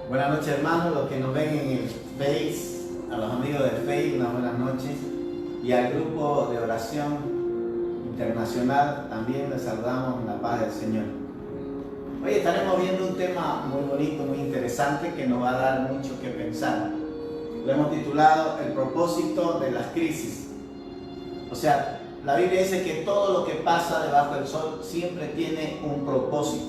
Buenas noches, hermanos, los que nos ven en el Face, a los amigos del Face, unas buenas noches, y al grupo de oración internacional también les saludamos en la paz del Señor. Hoy estaremos viendo un tema muy bonito, muy interesante, que nos va a dar mucho que pensar. Lo hemos titulado El propósito de las crisis. O sea, la Biblia dice que todo lo que pasa debajo del sol siempre tiene un propósito.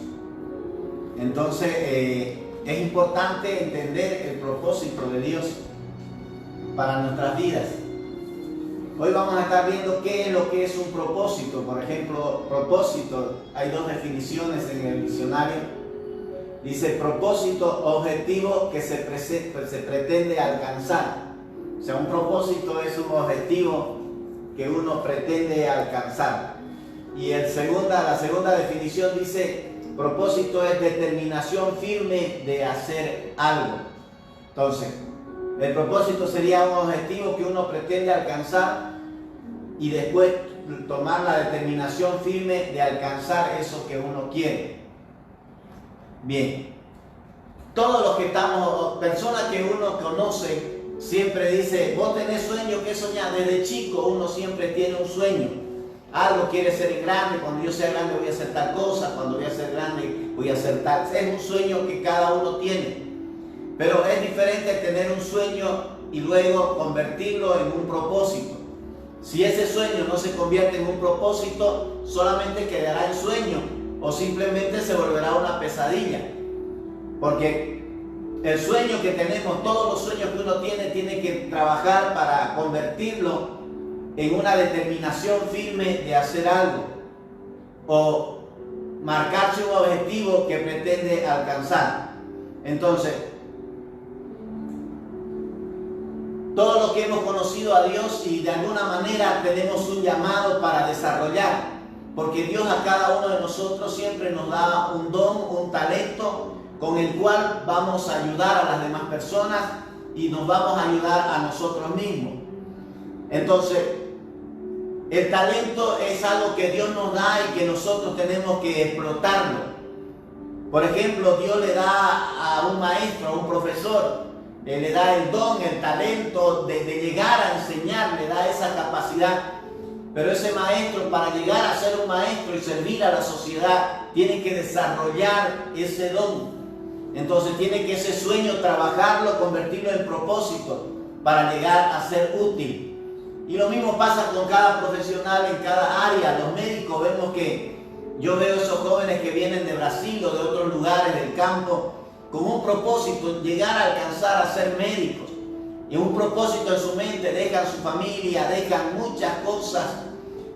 Entonces, es importante entender el propósito de Dios para nuestras vidas. Hoy vamos a estar viendo qué es lo que es un propósito. Por ejemplo, propósito, hay dos definiciones en el diccionario. Dice propósito, objetivo que se pretende alcanzar. O sea, un propósito es un objetivo que uno pretende alcanzar. Y la segunda definición dice: propósito es determinación firme de hacer algo. Entonces, el propósito sería un objetivo que uno pretende alcanzar y después tomar la determinación firme de alcanzar eso que uno quiere. Bien, todos los que estamos, personas que uno conoce, siempre dice: vos tenés sueño, ¿qué soñás? Desde chico uno siempre tiene un sueño. Algo quiere ser grande, cuando yo sea grande voy a hacer tal cosa, cuando voy a ser grande voy a hacer tal. Es un sueño que cada uno tiene. Pero es diferente tener un sueño y luego convertirlo en un propósito. Si ese sueño no se convierte en un propósito, solamente quedará en sueño o simplemente se volverá una pesadilla. Porque el sueño que tenemos, todos los sueños que uno tiene que trabajar para convertirlo en una determinación firme de hacer algo o marcarse un objetivo que pretende alcanzar. Entonces, todos los que hemos conocido a Dios y de alguna manera tenemos un llamado para desarrollar, porque Dios a cada uno de nosotros siempre nos da un don, un talento con el cual vamos a ayudar a las demás personas y nos vamos a ayudar a nosotros mismos. Entonces, el talento es algo que Dios nos da y que nosotros tenemos que explotarlo. Por ejemplo, Dios le da a un maestro, a un profesor, le da el don, el talento de llegar a enseñar, le da esa capacidad. Pero ese maestro, para llegar a ser un maestro y servir a la sociedad, tiene que desarrollar ese don. Entonces tiene que ese sueño trabajarlo, convertirlo en propósito para llegar a ser útil. Y lo mismo pasa con cada profesional en cada área. Los médicos, vemos que yo veo esos jóvenes que vienen de Brasil o de otros lugares del campo con un propósito, llegar a alcanzar a ser médicos. Y un propósito en su mente, dejan su familia, dejan muchas cosas,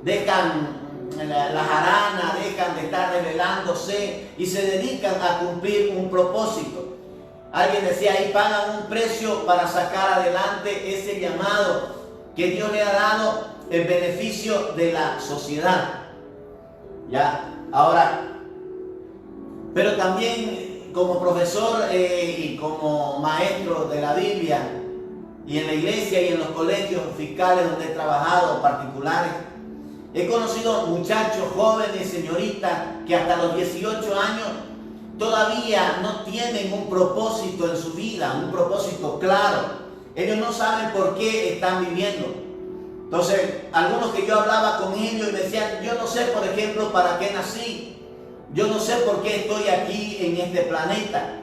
dejan la jarana, dejan de estar rebelándose y se dedican a cumplir un propósito. Alguien decía, ahí pagan un precio para sacar adelante ese llamado que Dios le ha dado en beneficio de la sociedad. Ya, ahora, pero también como profesor y como maestro de la Biblia y en la iglesia y en los colegios fiscales donde he trabajado, particulares, he conocido muchachos, jóvenes, señoritas que hasta los 18 años todavía no tienen un propósito en su vida, un propósito claro. Ellos no saben por qué están viviendo. Entonces, algunos que yo hablaba con ellos y me decían, yo no sé, por ejemplo, para qué nací. Yo no sé por qué estoy aquí en este planeta.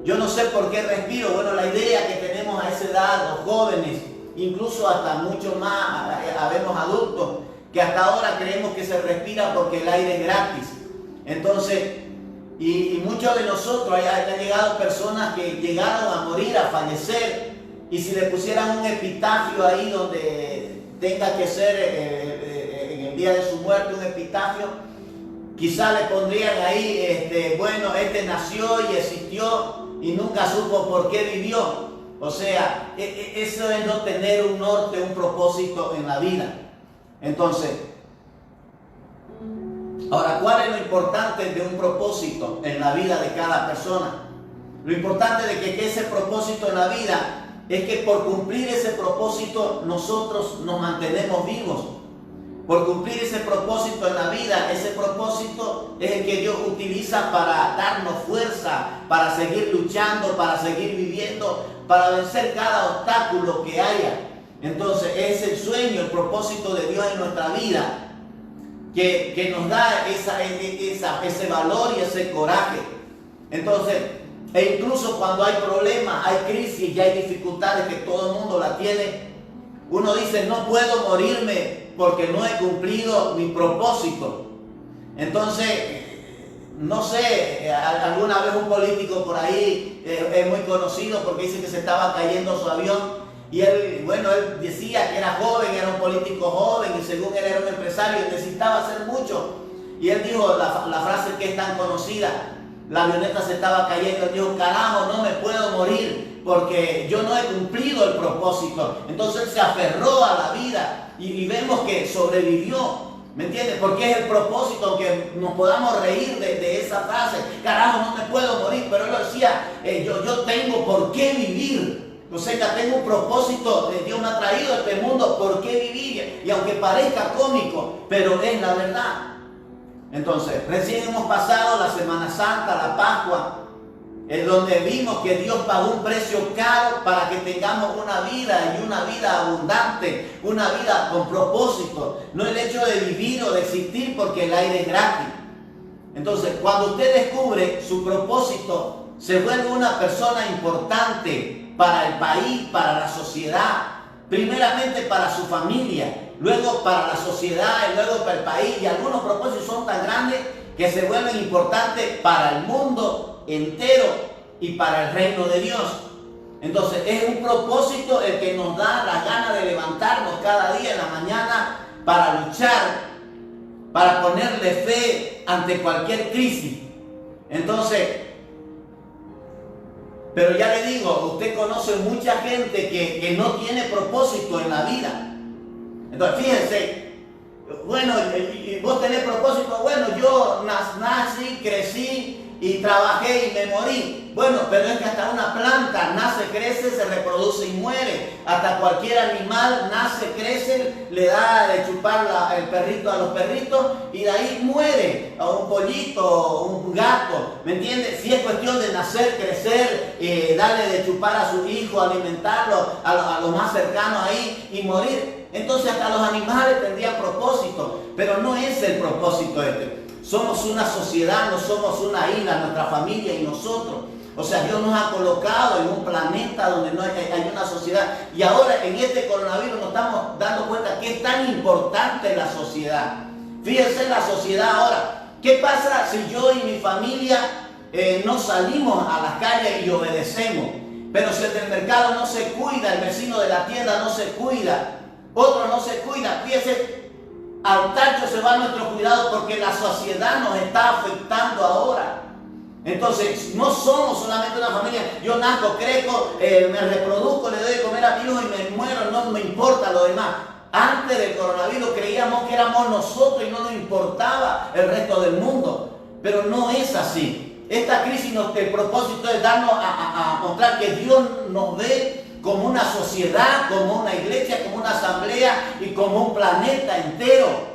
Yo no sé por qué respiro. Bueno, la idea que tenemos a esa edad, los jóvenes, incluso hasta mucho más, habemos adultos, que hasta ahora creemos que se respira porque el aire es gratis. Entonces, y muchos de nosotros, han llegado personas que llegaron a morir, a fallecer, y si le pusieran un epitafio ahí donde tenga que ser en el día de su muerte un epitafio, quizá le pondrían ahí, bueno, este nació y existió y nunca supo por qué vivió. O sea, eso es no tener un norte, un propósito en la vida. Entonces, ahora, ¿cuál es lo importante de un propósito en la vida de cada persona? Lo importante de que ese propósito en la vida es que por cumplir ese propósito nosotros nos mantenemos vivos. por cumplir ese propósito en la vida. Ese propósito es el que Dios utiliza para darnos fuerza, para seguir luchando, para seguir viviendo, para vencer cada obstáculo que haya. Entonces es el sueño, el propósito de Dios en nuestra vida que nos da ese valor y ese coraje. Entonces, e incluso cuando hay problemas, hay crisis y hay dificultades que todo el mundo la tiene, uno dice, no puedo morirme porque no he cumplido mi propósito. Entonces, no sé, alguna vez un político por ahí es muy conocido porque dice que se estaba cayendo su avión. Y él decía que era joven, era un político joven y según él era un empresario y necesitaba hacer mucho. Y él dijo la frase que es tan conocida, la avioneta se estaba cayendo, él dijo, carajo, no me puedo morir porque yo no he cumplido el propósito. Entonces él se aferró a la vida y vemos que sobrevivió. ¿Me entiendes? Porque es el propósito, aunque nos podamos reír de esa frase, carajo, no me puedo morir, pero él decía, yo tengo por qué vivir. O sea, tengo un propósito, Dios me ha traído a este mundo, ¿por qué vivir? Y aunque parezca cómico, pero es la verdad. Entonces, recién hemos pasado la Semana Santa, la Pascua, en donde vimos que Dios pagó un precio caro para que tengamos una vida y una vida abundante, una vida con propósito. No el hecho de vivir o de existir porque el aire es gratis. Entonces, cuando usted descubre su propósito, se vuelve una persona importante para el país, para la sociedad, primeramente para su familia, luego para la sociedad y luego para el país. Y algunos propósitos son tan grandes que se vuelven importantes para el mundo entero y para el reino de Dios. Entonces es un propósito el que nos da la gana de levantarnos cada día en la mañana para luchar, para ponerle fe ante cualquier crisis. Entonces, pero ya le digo, usted conoce mucha gente que no tiene propósito en la vida. Entonces fíjense, bueno, y vos tenés propósito, bueno, yo nací, crecí y trabajé y me morí. Bueno, pero es que hasta una planta nace, crece, se reproduce y muere. Hasta cualquier animal nace, crece, le da de chupar el perrito a los perritos y de ahí muere. A un pollito, un gato, ¿me entiendes? Si es cuestión de nacer, crecer, darle de chupar a su hijo, alimentarlo, a los más cercanos ahí y morir. Entonces hasta los animales tendrían propósito, pero no es el propósito este. Somos una sociedad, no somos una isla, nuestra familia y nosotros. O sea, Dios nos ha colocado en un planeta donde no hay una sociedad. Y ahora en este coronavirus nos estamos dando cuenta que es tan importante la sociedad. Fíjense la sociedad ahora. ¿Qué pasa si yo y mi familia no salimos a las calles y obedecemos? Pero si el del mercado no se cuida, el vecino de la tienda no se cuida, otro no se cuida. Fíjense, al tacho se va nuestro cuidado porque la sociedad nos está afectando ahora. Entonces, no somos solamente una familia. Yo nazco, crezco, me reproduzco, le doy de comer a mi hijo y me muero, no me importa lo demás. Antes del coronavirus creíamos que éramos nosotros y no nos importaba el resto del mundo. Pero no es así. Esta crisis, el propósito es darnos a mostrar que Dios nos ve como una sociedad, como una iglesia, como una asamblea y como un planeta entero.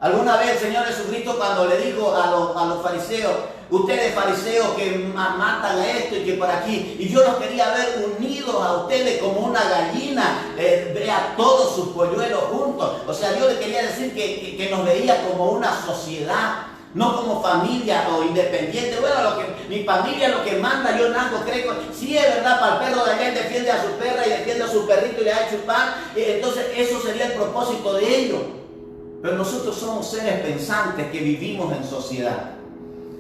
Alguna vez el Señor Jesucristo cuando le dijo a los fariseos, ustedes fariseos que matan a esto y que por aquí, y yo los quería ver unidos a ustedes como una gallina ve a todos sus polluelos juntos. O sea, yo le quería decir que nos veía como una sociedad, no como familia o independiente. Bueno, mi familia lo que manda, yo nazco, creo, sí es verdad, para el perro de allá él defiende a su perra y defiende a su perrito y le da chupar, entonces eso sería el propósito de ellos. Pero nosotros somos seres pensantes que vivimos en sociedad.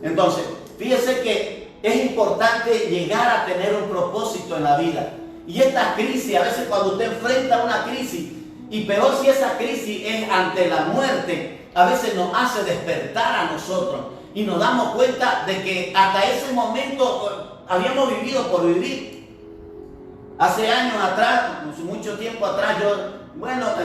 Entonces, fíjese que es importante llegar a tener un propósito en la vida. Y esta crisis, a veces cuando usted enfrenta una crisis, y peor si esa crisis es ante la muerte, a veces nos hace despertar a nosotros y nos damos cuenta de que hasta ese momento habíamos vivido por vivir. Hace años atrás, mucho tiempo atrás,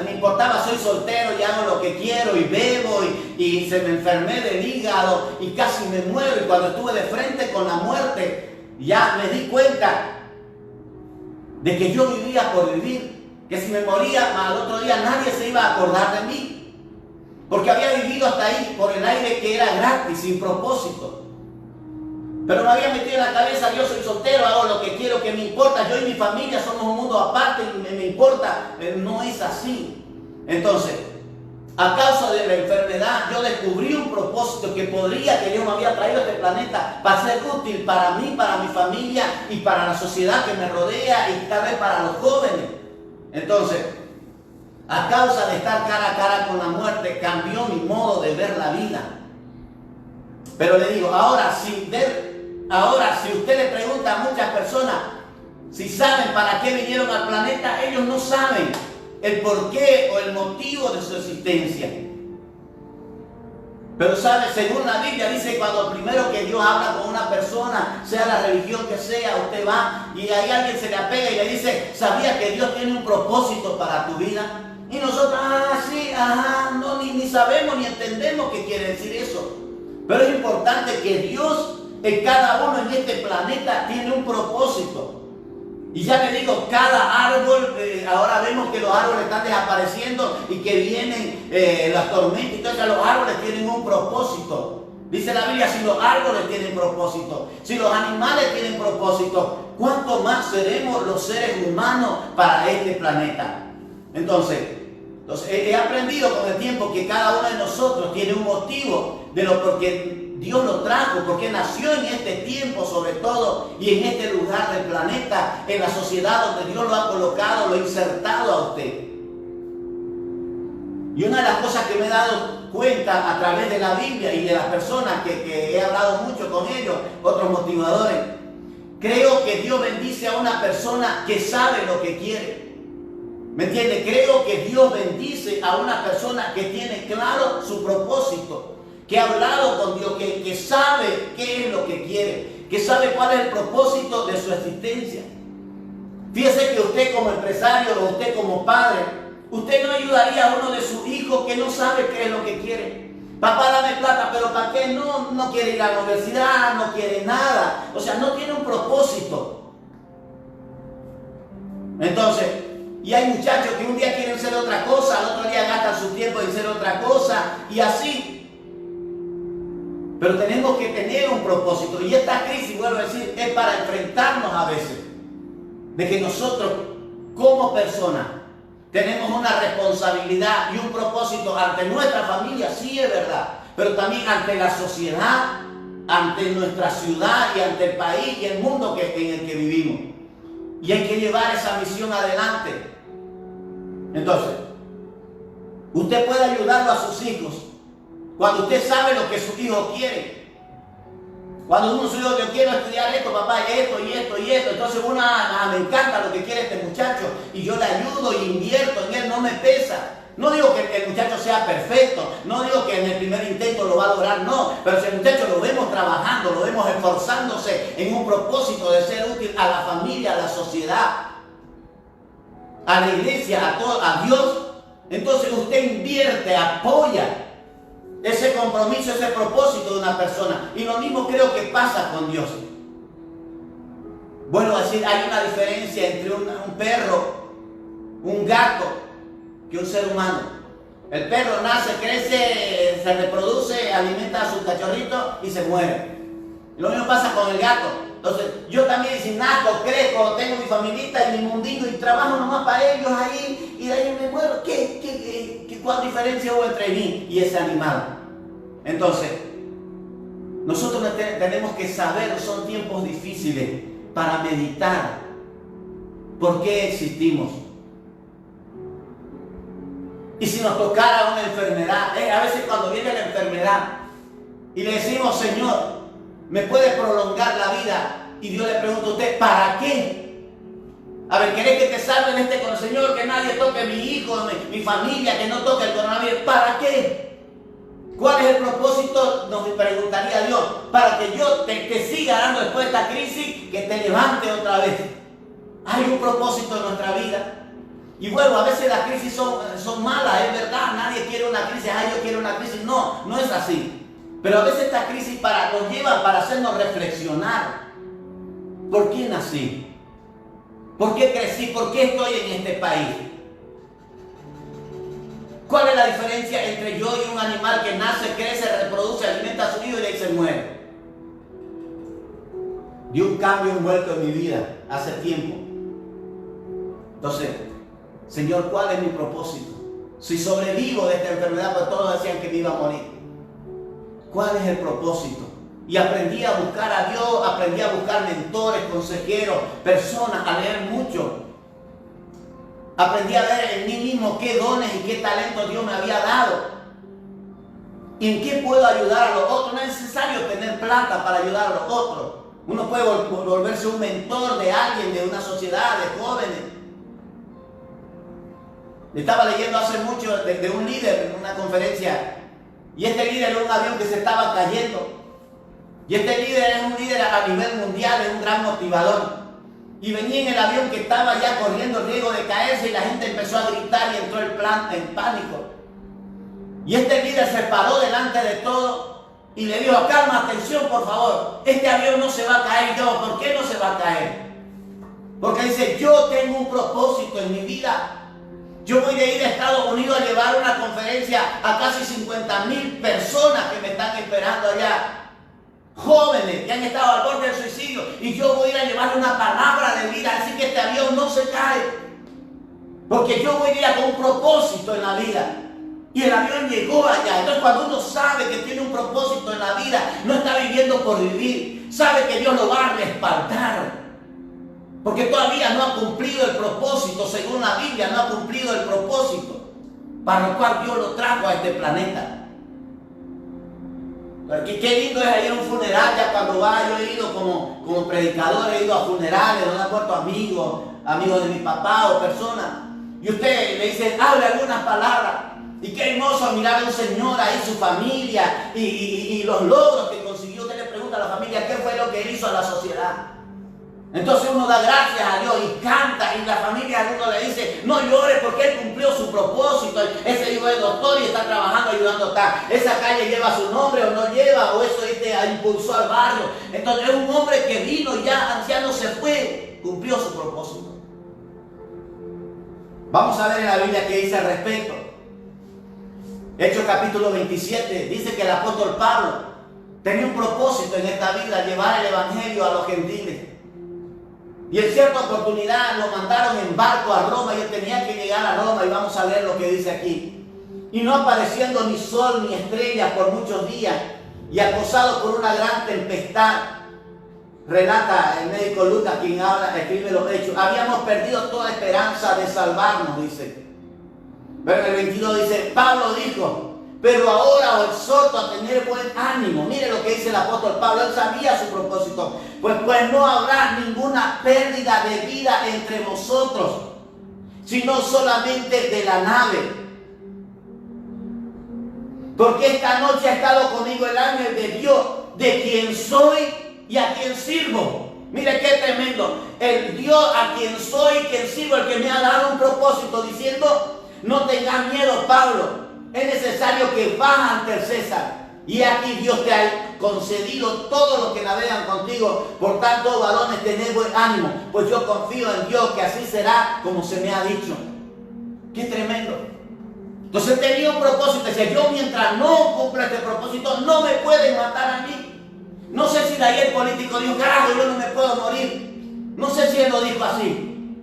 me importaba, soy soltero y hago lo que quiero y bebo y se me enfermé del hígado y casi me muero. Y cuando estuve de frente con la muerte, ya me di cuenta de que yo vivía por vivir, que si me moría al otro día nadie se iba a acordar de mí. porque había vivido hasta ahí por el aire que era gratis, sin propósito. Pero me había metido en la cabeza, yo soy soltero, hago lo que quiero, que me importa, yo y mi familia somos un mundo aparte, me importa. No es así. Entonces, a causa de la enfermedad, yo descubrí un propósito que Dios me había traído a este planeta para ser útil para mí, para mi familia y para la sociedad que me rodea y tal vez para los jóvenes. Entonces, a causa de estar cara a cara con la muerte, cambió mi modo de ver la vida. Pero le digo, ahora si usted le pregunta a muchas personas si saben para qué vinieron al planeta, ellos no saben el porqué o el motivo de su existencia. Pero sabe, según la Biblia dice, cuando primero que Dios habla con una persona, sea la religión que sea, usted va y ahí alguien se le apega y le dice, ¿sabía que Dios tiene un propósito para tu vida? Y nosotros, sí, no, ni sabemos ni entendemos qué quiere decir eso. Pero es importante que Dios en cada uno en este planeta tiene un propósito. Y ya le digo, cada árbol, ahora vemos que los árboles están desapareciendo y que vienen las tormentas. Entonces los árboles tienen un propósito. Dice la Biblia, si los árboles tienen propósito, si los animales tienen propósito, ¿cuánto más seremos los seres humanos para este planeta? Entonces he aprendido con el tiempo que cada uno de nosotros tiene un motivo de lo porque Dios lo trajo, porque nació en este tiempo sobre todo y en este lugar del planeta, en la sociedad donde Dios lo ha colocado, lo ha insertado a usted. Y una de las cosas que me he dado cuenta a través de la Biblia y de las personas que he hablado mucho con ellos, otros motivadores, creo que Dios bendice a una persona que sabe lo que quiere. ¿Me entiende? Creo que Dios bendice a una persona que tiene claro su propósito, que ha hablado con Dios, que sabe qué es lo que quiere, que sabe cuál es el propósito de su existencia. Fíjese que usted como empresario o usted como padre, usted no ayudaría a uno de sus hijos que no sabe qué es lo que quiere. Papá, dame plata, pero ¿para qué? No quiere ir a la universidad, no quiere nada. O sea, no tiene un propósito. Entonces, y hay muchachos que un día quieren ser otra cosa, al otro día gastan su tiempo en ser otra cosa, y así. Pero tenemos que tener un propósito. Y esta crisis, vuelvo a decir, es para enfrentarnos a veces de que nosotros, como personas, tenemos una responsabilidad y un propósito ante nuestra familia, sí es verdad, pero también ante la sociedad, ante nuestra ciudad y ante el país y el mundo en el que vivimos. Y hay que llevar esa misión adelante. Entonces, usted puede ayudarlo a sus hijos cuando usted sabe lo que su hijo quiere. Cuando uno su hijo, yo quiero estudiar esto, papá, esto y esto y esto. Entonces uno, me encanta lo que quiere este muchacho y yo le ayudo y invierto en él, no me pesa. No digo que el muchacho sea perfecto, no digo que en el primer intento lo va a lograr, no. Pero si el muchacho lo vemos trabajando, lo vemos esforzándose en un propósito de ser útil a la familia, a la sociedad, a la iglesia, a Dios, entonces usted invierte, apoya ese compromiso, ese propósito de una persona. Y lo mismo creo que pasa con Dios. Bueno, decir, hay una diferencia entre un perro, un gato, que un ser humano. El perro nace, crece, se reproduce, alimenta a sus cachorritos y se muere. Y lo mismo pasa con el gato. Entonces, yo también, si nazco, crezco, tengo mi familita y mi mundito y trabajo nomás para ellos ahí y de ahí me muero. ¿Cuál diferencia hubo entre mí y ese animal? Entonces, nosotros tenemos que saber, son tiempos difíciles para meditar por qué existimos. Y si nos tocara una enfermedad, a veces cuando viene la enfermedad y le decimos, Señor, ¿me puede prolongar la vida? Y Dios le pregunta a usted, ¿para qué? A ver, ¿querés que te salven con el Señor? Que nadie toque a mi hijo, mi familia, que no toque el coronavirus. ¿Para qué? ¿Cuál es el propósito? Nos preguntaría Dios. Para que yo te siga dando después de esta crisis, que te levante otra vez. Hay un propósito en nuestra vida. Y bueno, a veces las crisis son malas, es verdad. Nadie quiere una crisis. Yo quiero una crisis. No, no es así. Pero a veces esta crisis nos lleva para hacernos reflexionar. ¿Por qué nací? ¿Por qué crecí? ¿Por qué estoy en este país? ¿Cuál es la diferencia entre yo y un animal que nace, crece, reproduce, alimenta a su hijo y de ahí se muere? Dio un cambio envuelto en mi vida hace tiempo. Entonces, Señor, ¿cuál es mi propósito? Si sobrevivo de esta enfermedad, pues todos decían que me iba a morir. ¿Cuál es el propósito? Y aprendí a buscar a Dios, aprendí a buscar mentores, consejeros, personas, a leer mucho. Aprendí a ver en mí mismo qué dones y qué talentos Dios me había dado. ¿Y en qué puedo ayudar a los otros? No es necesario tener plata para ayudar a los otros. Uno puede volverse un mentor de alguien, de una sociedad, de jóvenes. Estaba leyendo hace mucho de un líder en una conferencia. Y este líder era un avión que se estaba cayendo. Y este líder es un líder a nivel mundial, es un gran motivador. Y venía en el avión que estaba ya corriendo el riesgo de caerse y la gente empezó a gritar y entró el plan en pánico. Y este líder se paró delante de todo y le dijo: calma, atención por favor, este avión no se va a caer. Yo, ¿por qué no se va a caer? Porque dice: yo tengo un propósito en mi vida. Yo voy de ir a Estados Unidos a llevar una conferencia a casi 50,000 personas que me están esperando allá. Jóvenes que han estado al borde del suicidio, y yo voy a ir a llevarle una palabra de vida, así que este avión no se cae, porque yo voy a ir con un propósito en la vida. Y el avión llegó allá. Entonces, cuando uno sabe que tiene un propósito en la vida, no está viviendo por vivir, sabe que Dios lo va a respaldar, porque todavía no ha cumplido el propósito, según la Biblia, no ha cumplido el propósito para el cual Dios lo trajo a este planeta. Qué lindo es ir a un funeral. Ya cuando va, yo he ido como predicador, he ido a funerales donde han muerto amigos de mi papá o personas, y usted le dice: hable algunas palabras. Y qué hermoso mirar a un señor ahí, su familia y los logros que consiguió. Usted le pregunta a la familia qué fue lo que él hizo a la sociedad. Entonces uno da gracias a Dios y canta, y la familia a uno le dice: no llore, porque él cumplió su propósito. Ese hijo es doctor y está trabajando ayudando acá. Esa calle lleva su nombre o no lleva, o eso impulsó al barrio. Entonces es un hombre que vino y ya anciano se fue, cumplió su propósito. Vamos a ver en la Biblia qué dice al respecto. Hechos capítulo 27 dice que el apóstol Pablo tenía un propósito en esta vida: llevar el evangelio a los gentiles. Y en cierta oportunidad lo mandaron en barco a Roma, y él tenía que llegar a Roma, y vamos a leer lo que dice aquí. Y no apareciendo ni sol ni estrellas por muchos días, y acosado por una gran tempestad, relata el médico Lucas, quien escribe los hechos, habíamos perdido toda esperanza de salvarnos, dice. Pero en el 22 dice: Pablo dijo: pero ahora os exhorto a tener buen ánimo. Mire lo que dice el apóstol Pablo. Él sabía su propósito. Pues no habrá ninguna pérdida de vida entre vosotros, sino solamente de la nave. Porque esta noche ha estado conmigo el ángel de Dios, de quien soy y a quien sirvo. Mire qué tremendo. El Dios a quien soy y quien sirvo, el que me ha dado un propósito, diciendo: no tengas miedo, Pablo. Es necesario que vayas ante el César. Y aquí Dios te ha concedido todos los que navegan contigo. Por tanto, varones, tened buen ánimo, pues yo confío en Dios que así será como se me ha dicho. ¡Qué tremendo! Entonces tenía un propósito. Decía: yo mientras no cumpla este propósito, no me pueden matar a mí. No sé si de ahí el político dijo: carajo, yo no me puedo morir. No sé si él lo dijo así.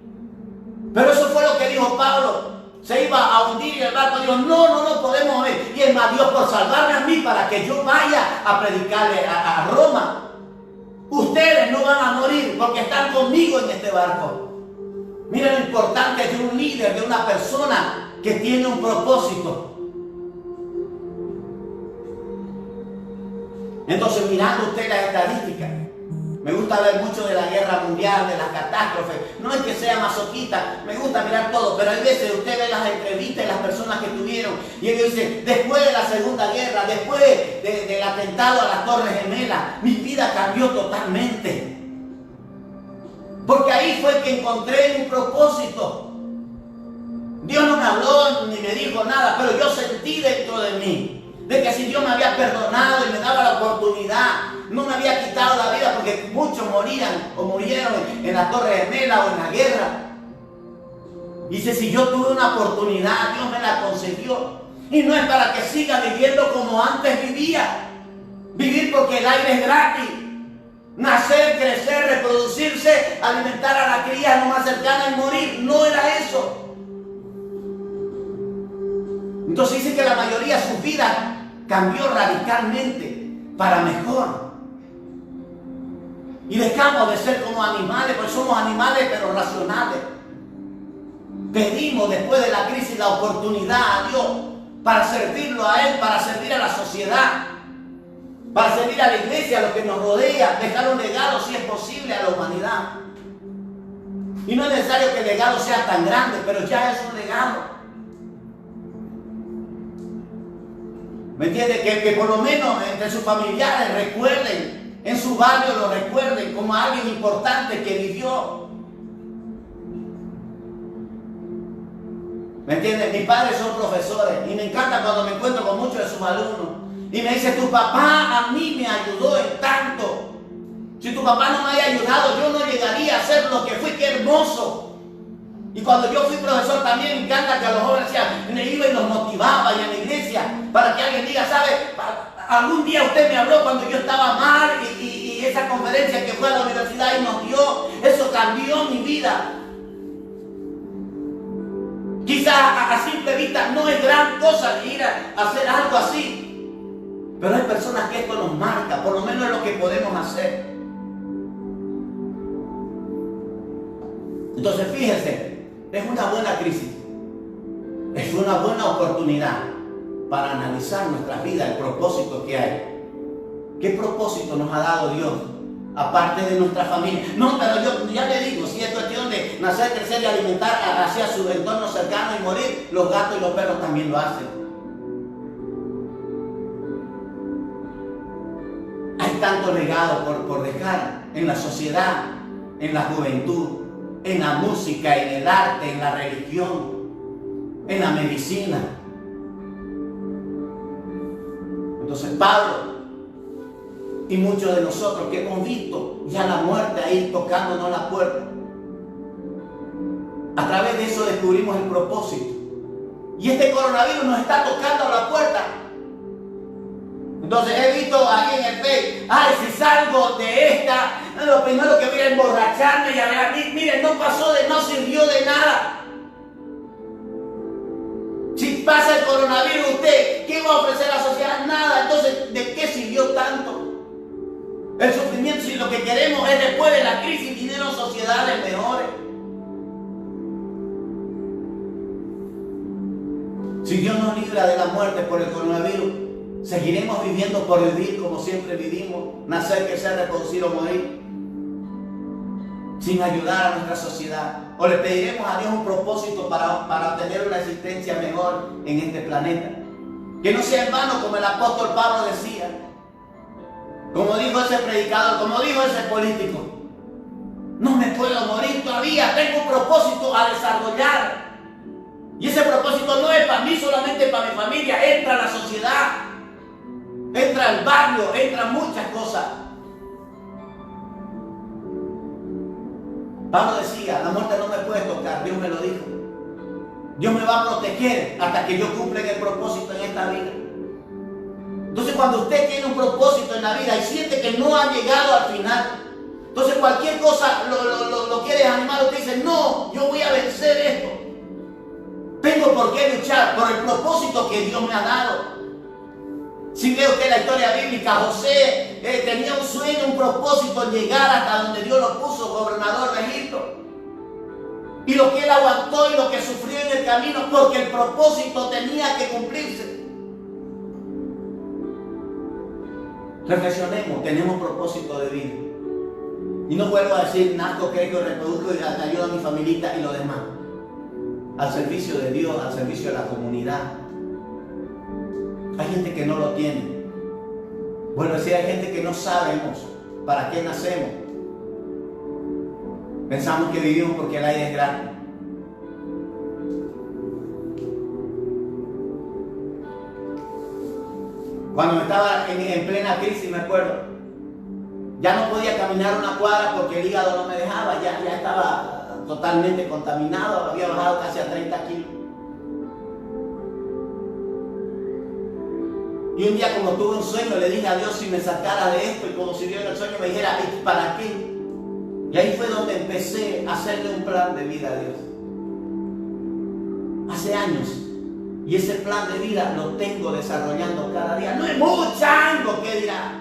Pero eso fue lo que dijo Pablo. Se iba a hundir y el barco dijo: no podemos morir. Y es más, Dios, por salvarme a mí, para que yo vaya a predicarle a Roma, ustedes no van a morir porque están conmigo en este barco. Miren lo importante de un líder, de una persona que tiene un propósito. Entonces, mirando usted las estadísticas, me gusta ver mucho de la guerra mundial, de las catástrofes. No es que sea masoquista, me gusta mirar todo, pero hay veces usted ve las entrevistas de las personas que tuvieron, y ellos dicen: después de la Segunda Guerra, después del atentado a las Torres Gemelas, mi vida cambió totalmente. Porque ahí fue que encontré mi propósito. Dios no me habló ni me dijo nada, pero yo sentí dentro de mí de que si Dios me había perdonado y me daba la oportunidad, no me había quitado la vida, porque muchos morían o murieron en la Torre Gemela o en la guerra. Dice, si yo tuve una oportunidad, Dios me la concedió. Y no es para que siga viviendo como antes vivía. Vivir porque el aire es gratis. Nacer, crecer, reproducirse, alimentar a la cría lo más cercana y morir. No era eso. Entonces dice que la mayoría de sus vidas cambió radicalmente para mejor. Y dejamos de ser como animales, porque somos animales pero racionales. Pedimos después de la crisis la oportunidad a Dios para servirlo a Él, para servir a la sociedad, para servir a la iglesia, a los que nos rodea, dejar un legado si es posible a la humanidad. Y no es necesario que el legado sea tan grande, pero ya es un legado. ¿Me entiende? Que por lo menos entre sus familiares recuerden, en su barrio lo recuerden como alguien importante que vivió. ¿Me entiendes? Mis padres son profesores y me encanta cuando me encuentro con muchos de sus alumnos. Y me dice, tu papá a mí me ayudó en tanto. Si tu papá no me haya ayudado, yo no llegaría a ser lo que fui. ¡Qué hermoso! Y cuando yo fui profesor también me encanta que a los jóvenes me iba y los motivaba y en la iglesia para que alguien diga, ¿sabe? Algún día usted me habló cuando yo estaba mal y esa conferencia que fue a la universidad y nos dio, eso cambió mi vida. Quizás a simple vista no es gran cosa ir a hacer algo así, pero hay personas que esto nos marca, por lo menos es lo que podemos hacer. Entonces fíjense, es una buena crisis, es una buena oportunidad para analizar nuestra vida, el propósito que hay. ¿Qué propósito nos ha dado Dios? Aparte de nuestra familia. No, pero yo ya le digo, si es cuestión de nacer, crecer y alimentar hacia su entorno cercano y morir, los gatos y los perros también lo hacen. Hay tanto legado por dejar en la sociedad, en la juventud, en la música, en el arte, en la religión, en la medicina. Entonces Pablo y muchos de nosotros que hemos visto ya la muerte ahí tocándonos la puerta, a través de eso descubrimos el propósito. Y este coronavirus nos está tocando la puerta. Entonces he visto ahí en el Facebook, ay, si salgo de esta, lo primero que voy a emborracharme y a ver, miren, no sirvió de nada. Si pasa el coronavirus, usted, ¿qué va a ofrecer a la sociedad? Nada. Entonces, ¿de qué sirvió tanto? El sufrimiento, si lo que queremos es después de la crisis tener sociedades mejores. Si Dios nos libra de la muerte por el coronavirus, seguiremos viviendo por vivir como siempre vivimos, nacer, crecer, reproducir o morir, sin ayudar a nuestra sociedad. O le pediremos a Dios un propósito para obtener una existencia mejor en este planeta. Que no sea en vano, como el apóstol Pablo decía, como dijo ese predicador, como dijo ese político, no me puedo morir todavía, tengo un propósito a desarrollar. Y ese propósito no es para mí, solamente para mi familia, entra a la sociedad, entra al barrio, entra muchas cosas. Pablo decía, la muerte no me puede tocar, Dios me lo dijo. Dios me va a proteger hasta que yo cumpla el propósito en esta vida. Entonces cuando usted tiene un propósito en la vida y siente que no ha llegado al final, entonces cualquier cosa lo quiere desanimar, usted dice, no, yo voy a vencer esto. Tengo por qué luchar por el propósito que Dios me ha dado. Si ve usted la historia bíblica, José tenía un sueño, un propósito en llegar hasta donde Dios lo puso, gobernador de Egipto. Y lo que él aguantó y lo que sufrió en el camino, porque el propósito tenía que cumplirse. Reflexionemos, tenemos propósito de vida. Y no vuelvo a decir, nazco, crezco, reproduzco y ayudo a mi familita y lo demás. Al servicio de Dios, al servicio de la comunidad. Hay gente que no lo tiene. Vuelvo a decir, hay gente que no sabemos para qué nacemos. Pensamos que vivimos porque el aire es gratis. Cuando estaba en plena crisis, me acuerdo, ya no podía caminar una cuadra porque el hígado no me dejaba, ya estaba totalmente contaminado, había bajado casi a 30 kilos. Y un día, como tuve un sueño, le dije a Dios si me sacara de esto, y como si Dios en el sueño me dijera, ¿y para qué? Y ahí fue donde empecé a hacerle un plan de vida a Dios. Hace años. Y ese plan de vida lo tengo desarrollando cada día. No es mucho, ¿qué dirá?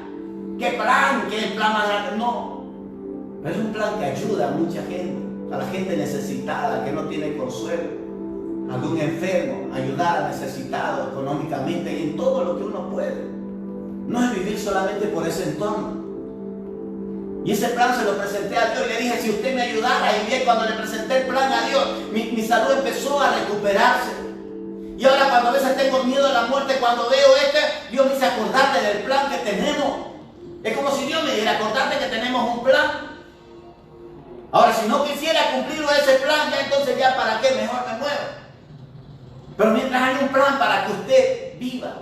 ¿Qué plan? ¿Qué plan más grande? No. Pero es un plan que ayuda a mucha gente. A la gente necesitada, que no tiene consuelo. A algún enfermo, ayudar al necesitado económicamente y en todo lo que uno puede. No es vivir solamente por ese entorno. Y ese plan se lo presenté a Dios y le dije, si usted me ayudara. Y bien, cuando le presenté el plan a Dios, mi salud empezó a recuperarse. Y ahora cuando a veces tengo miedo de la muerte, cuando veo Dios me dice, acordarte del plan que tenemos. Es como si Dios me dijera, acordarte que tenemos un plan. Ahora, si no quisiera cumplir ese plan, ya entonces ya para qué, mejor me muero. Pero mientras hay un plan para que usted viva,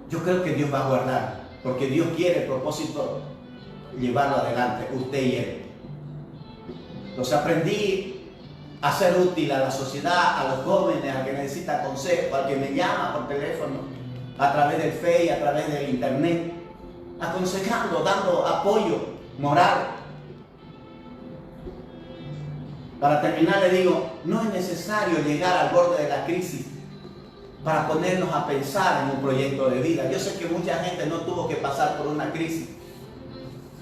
yo creo que Dios va a guardar. Porque Dios quiere el propósito llevarlo adelante, usted y Él. Entonces aprendí a ser útil a la sociedad, a los jóvenes, al que necesita consejo, al que me llama por teléfono, a través del Facebook, a través del internet, aconsejando, dando apoyo moral. Para terminar le digo, no es necesario llegar al borde de la crisis para ponernos a pensar en un proyecto de vida. Yo sé que mucha gente no tuvo que pasar por una crisis.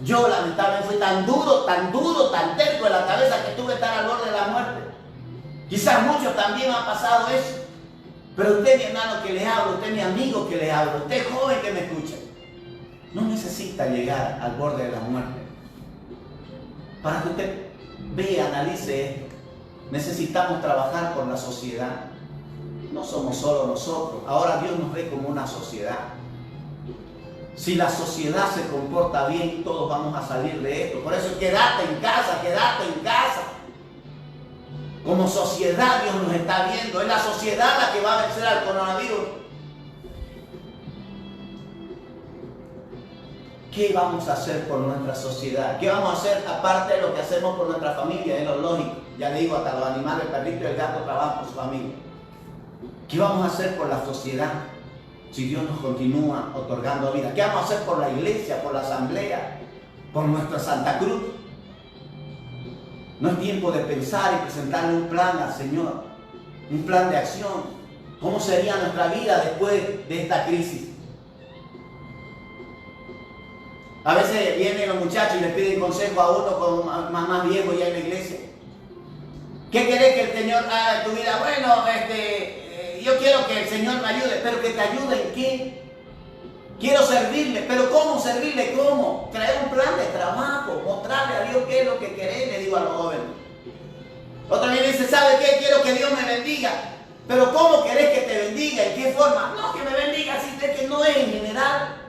Yo lamentablemente fui tan duro, tan terco en la cabeza que tuve que estar al borde de la muerte. Quizás muchos también han pasado eso. Pero usted, mi hermano que le hablo, usted, mi amigo que le hablo, usted joven que me escucha, no necesita llegar al borde de la muerte. Para que usted vea, analice esto. Necesitamos trabajar por la sociedad. No somos solo nosotros. Ahora Dios nos ve como una sociedad. Si la sociedad se comporta bien, todos vamos a salir de esto. Por eso quédate en casa, quédate en casa. Como sociedad Dios nos está viendo. Es la sociedad la que va a vencer al coronavirus. ¿Qué vamos a hacer por nuestra sociedad? ¿Qué vamos a hacer aparte de lo que hacemos por nuestra familia? Es lo lógico. Ya le digo, hasta los animales, el perrito y el gato trabajan por su familia. ¿Qué vamos a hacer por la sociedad si Dios nos continúa otorgando vida? ¿Qué vamos a hacer por la iglesia, por la asamblea, por nuestra Santa Cruz? No es tiempo de pensar y presentarle un plan al Señor, un plan de acción. ¿Cómo sería nuestra vida después de esta crisis? A veces vienen los muchachos y les piden consejo a uno con más viejo ya en la iglesia. ¿Qué querés que el Señor haga en tu vida? Bueno, yo quiero que el Señor me ayude, pero que te ayude en qué. Quiero servirle, pero ¿cómo servirle? ¿Cómo? Traer un plan de trabajo, mostrarle a Dios qué es lo que querés, le digo a los jóvenes. Otra vez dice, ¿sabe qué? Quiero que Dios me bendiga. Pero ¿cómo querés que te bendiga? ¿En qué forma? No, que me bendiga, así que no es en general.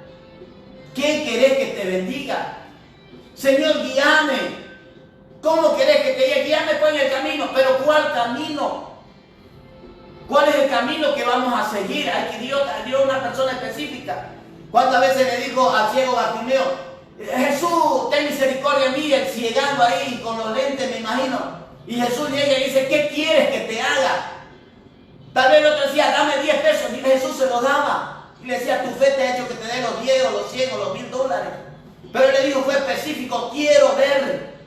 ¿Qué querés que te bendiga? Señor, guíame. ¿Cómo querés que te guíe? Guíame pues en el camino, pero ¿cuál camino? ¿Cuál es el camino que vamos a seguir? Hay que Dios dio una persona específica. ¿Cuántas veces le dijo al ciego Bartimeo, Jesús, ten misericordia de mí, el ciegando ahí con los lentes, me imagino? Y Jesús llega y dice, ¿qué quieres que te haga? Tal vez el otro decía, dame 10 pesos. Y Jesús se los daba. Y le decía, tu fe te ha hecho que te dé los 10 o los 100 o los $1000. Pero él le dijo, fue específico, quiero ver.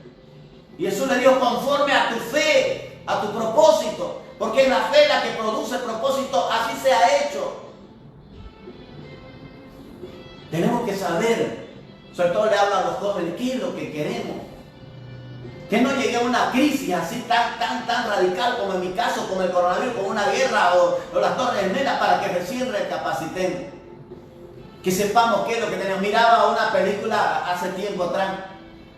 Y Jesús le dijo, conforme a tu fe, a tu propósito. Porque es la fe la que produce el propósito, así se ha hecho. Tenemos que saber, sobre todo le hablo a los jóvenes, qué es lo que queremos. Que no llegue a una crisis así tan radical como en mi caso, como el coronavirus, como una guerra o las Torres Gemelas, para que recién recapacitemos. Que sepamos qué es lo que tenemos. Miraba una película hace tiempo atrás,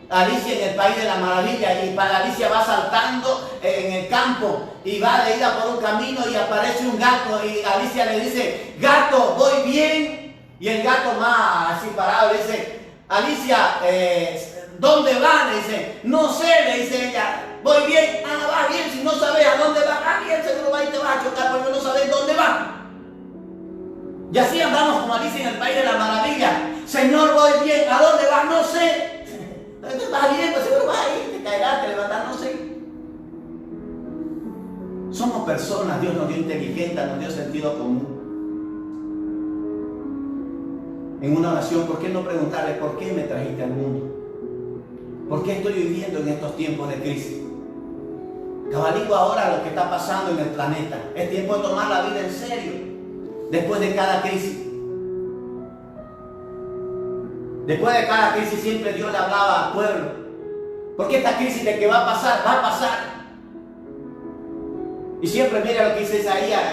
Alicia en el País de la Maravilla, y para Alicia va saltando en el campo y va de ida por un camino y aparece un gato y Alicia le dice, gato, ¿voy bien? Y el gato más así parado le dice, Alicia, ¿dónde va? Le dice, no sé, le dice ella, voy bien, va bien, si no sabes a dónde va, bien, seguro va y te vas a chocar porque no sabes dónde va. Y así andamos como Alicia en el País de la Maravilla, Señor, voy bien, ¿a dónde va? No sé. Vas bien, pues seguro vas ahí, te caerás, te levantarás, no sé. Somos personas, Dios nos dio inteligencia, nos dio sentido común. En una oración, ¿por qué no preguntarle por qué me trajiste al mundo? ¿Por qué estoy viviendo en estos tiempos de crisis? Cabalico ahora lo que está pasando en el planeta. Es tiempo de tomar la vida en serio. Después de cada crisis. Después de cada crisis siempre Dios le hablaba al pueblo. Porque esta crisis de que va a pasar, va a pasar. Y siempre mira lo que dice Isaías.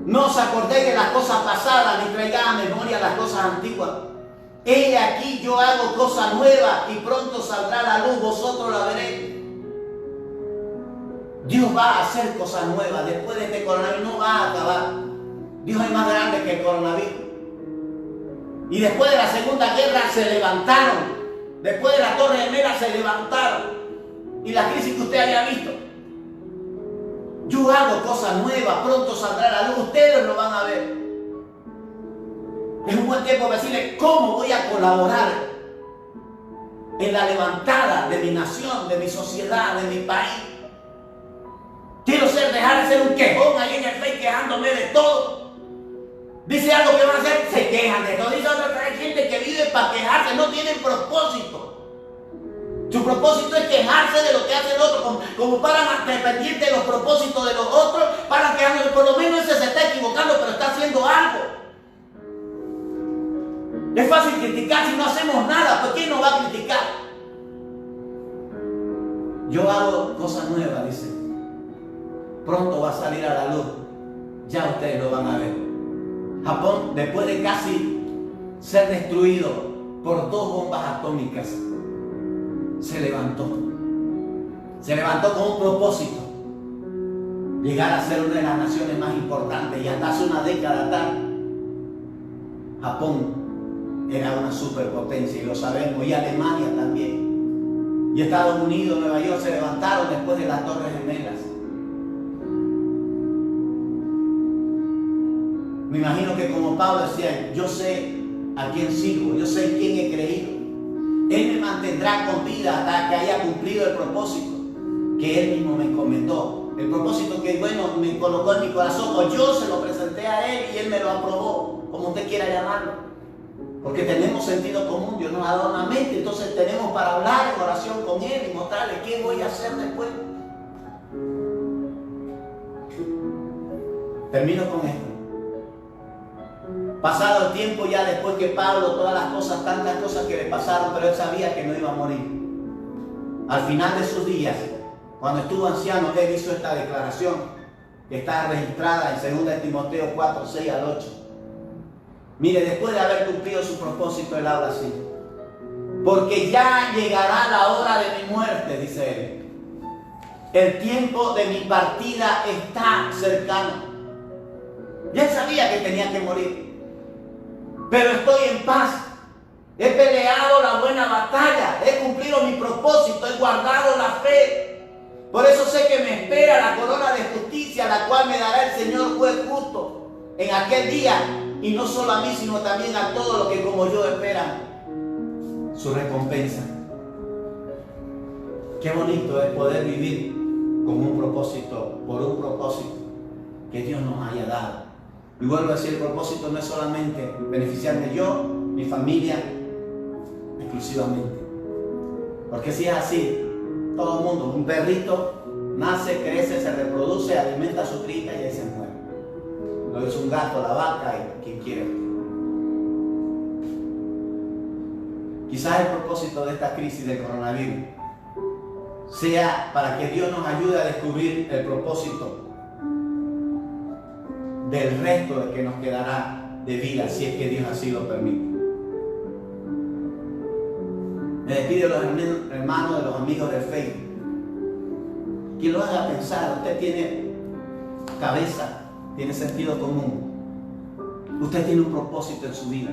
No os acordéis de las cosas pasadas, ni traigáis a memoria las cosas antiguas. He aquí yo hago cosa nueva y pronto saldrá la luz, vosotros la veréis. Dios va a hacer cosas nuevas. Después de este coronavirus no va a acabar. Dios es más grande que el coronavirus. Y después de la Segunda Guerra se levantaron. Después de la Torre Gemela se levantaron. Y la crisis que usted haya visto. Yo hago cosas nuevas, pronto saldrá la luz. Ustedes lo van a ver. Es un buen tiempo para decirle cómo voy a colaborar en la levantada de mi nación, de mi sociedad, de mi país. Quiero dejar de ser un quejón ahí en el Facebook quejándome de todo. Dice algo que van a hacer, se quejan de todo. Dice otra, hay gente que vive para quejarse, no tienen propósito. Su propósito es quejarse de lo que hace el otro. Como paran dependiente de los propósitos de los otros, paran quejándose. Por lo menos ese se está equivocando, pero está haciendo algo. Es fácil criticar si no hacemos nada. ¿Por quién nos va a criticar? Yo hago cosas nuevas, dice. Pronto va a salir a la luz. Ya ustedes lo van a ver. Japón, después de casi ser destruido por 2 bombas atómicas, se levantó. Se levantó con un propósito. Llegar a ser una de las naciones más importantes. Y hasta hace una década atrás, Japón era una superpotencia, y lo sabemos. Y Alemania también. Y Estados Unidos, Nueva York se levantaron después de las Torres Gemelas. Me imagino que como Pablo decía, yo sé a quién sirvo, yo sé en quién he creído. Él me mantendrá con vida hasta que haya cumplido el propósito que Él mismo me encomendó. El propósito que, bueno, me colocó en mi corazón, o yo se lo presenté a Él y Él me lo aprobó, como usted quiera llamarlo. Porque tenemos sentido común, Dios nos ha dado una mente, entonces tenemos para hablar en oración con Él y mostrarle qué voy a hacer después. Termino con esto. Pasado el tiempo ya después que Pablo, todas las cosas, tantas cosas que le pasaron, pero él sabía que no iba a morir. Al final de sus días, cuando estuvo anciano, él hizo esta declaración que está registrada en 2 Timoteo 4, 6 al 8. Mire, después de haber cumplido su propósito, él habla así. Porque ya llegará la hora de mi muerte, dice él. El tiempo de mi partida está cercano. Ya él sabía que tenía que morir. Pero estoy en paz. He peleado la buena batalla. He cumplido mi propósito. He guardado la fe. Por eso sé que me espera la corona de justicia, la cual me dará el Señor juez justo en aquel día. Y no solo a mí, sino también a todos los que como yo esperan su recompensa. Qué bonito es poder vivir con un propósito, por un propósito que Dios nos haya dado. Y vuelvo a decir, el propósito no es solamente beneficiarme yo, mi familia, exclusivamente. Porque si es así, todo el mundo, un perrito, nace, crece, se reproduce, alimenta a su cría y ahí se muere. Lo es un gato, la vaca y quien quiera. Quizás el propósito de esta crisis del coronavirus sea para que Dios nos ayude a descubrir el propósito del resto de que nos quedará de vida, si es que Dios así lo permite. Me despido de los hermanos, de los amigos del Facebook. Que lo haga pensar. Usted tiene cabeza, tiene sentido común. Usted tiene un propósito en su vida.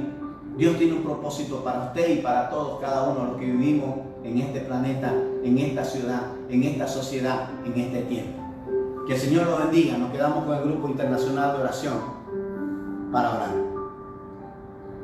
Dios tiene un propósito para usted y para todos, cada uno de los que vivimos en este planeta, en esta ciudad, en esta sociedad, en este tiempo. Que el Señor lo bendiga. Nos quedamos con el grupo internacional de oración para orar.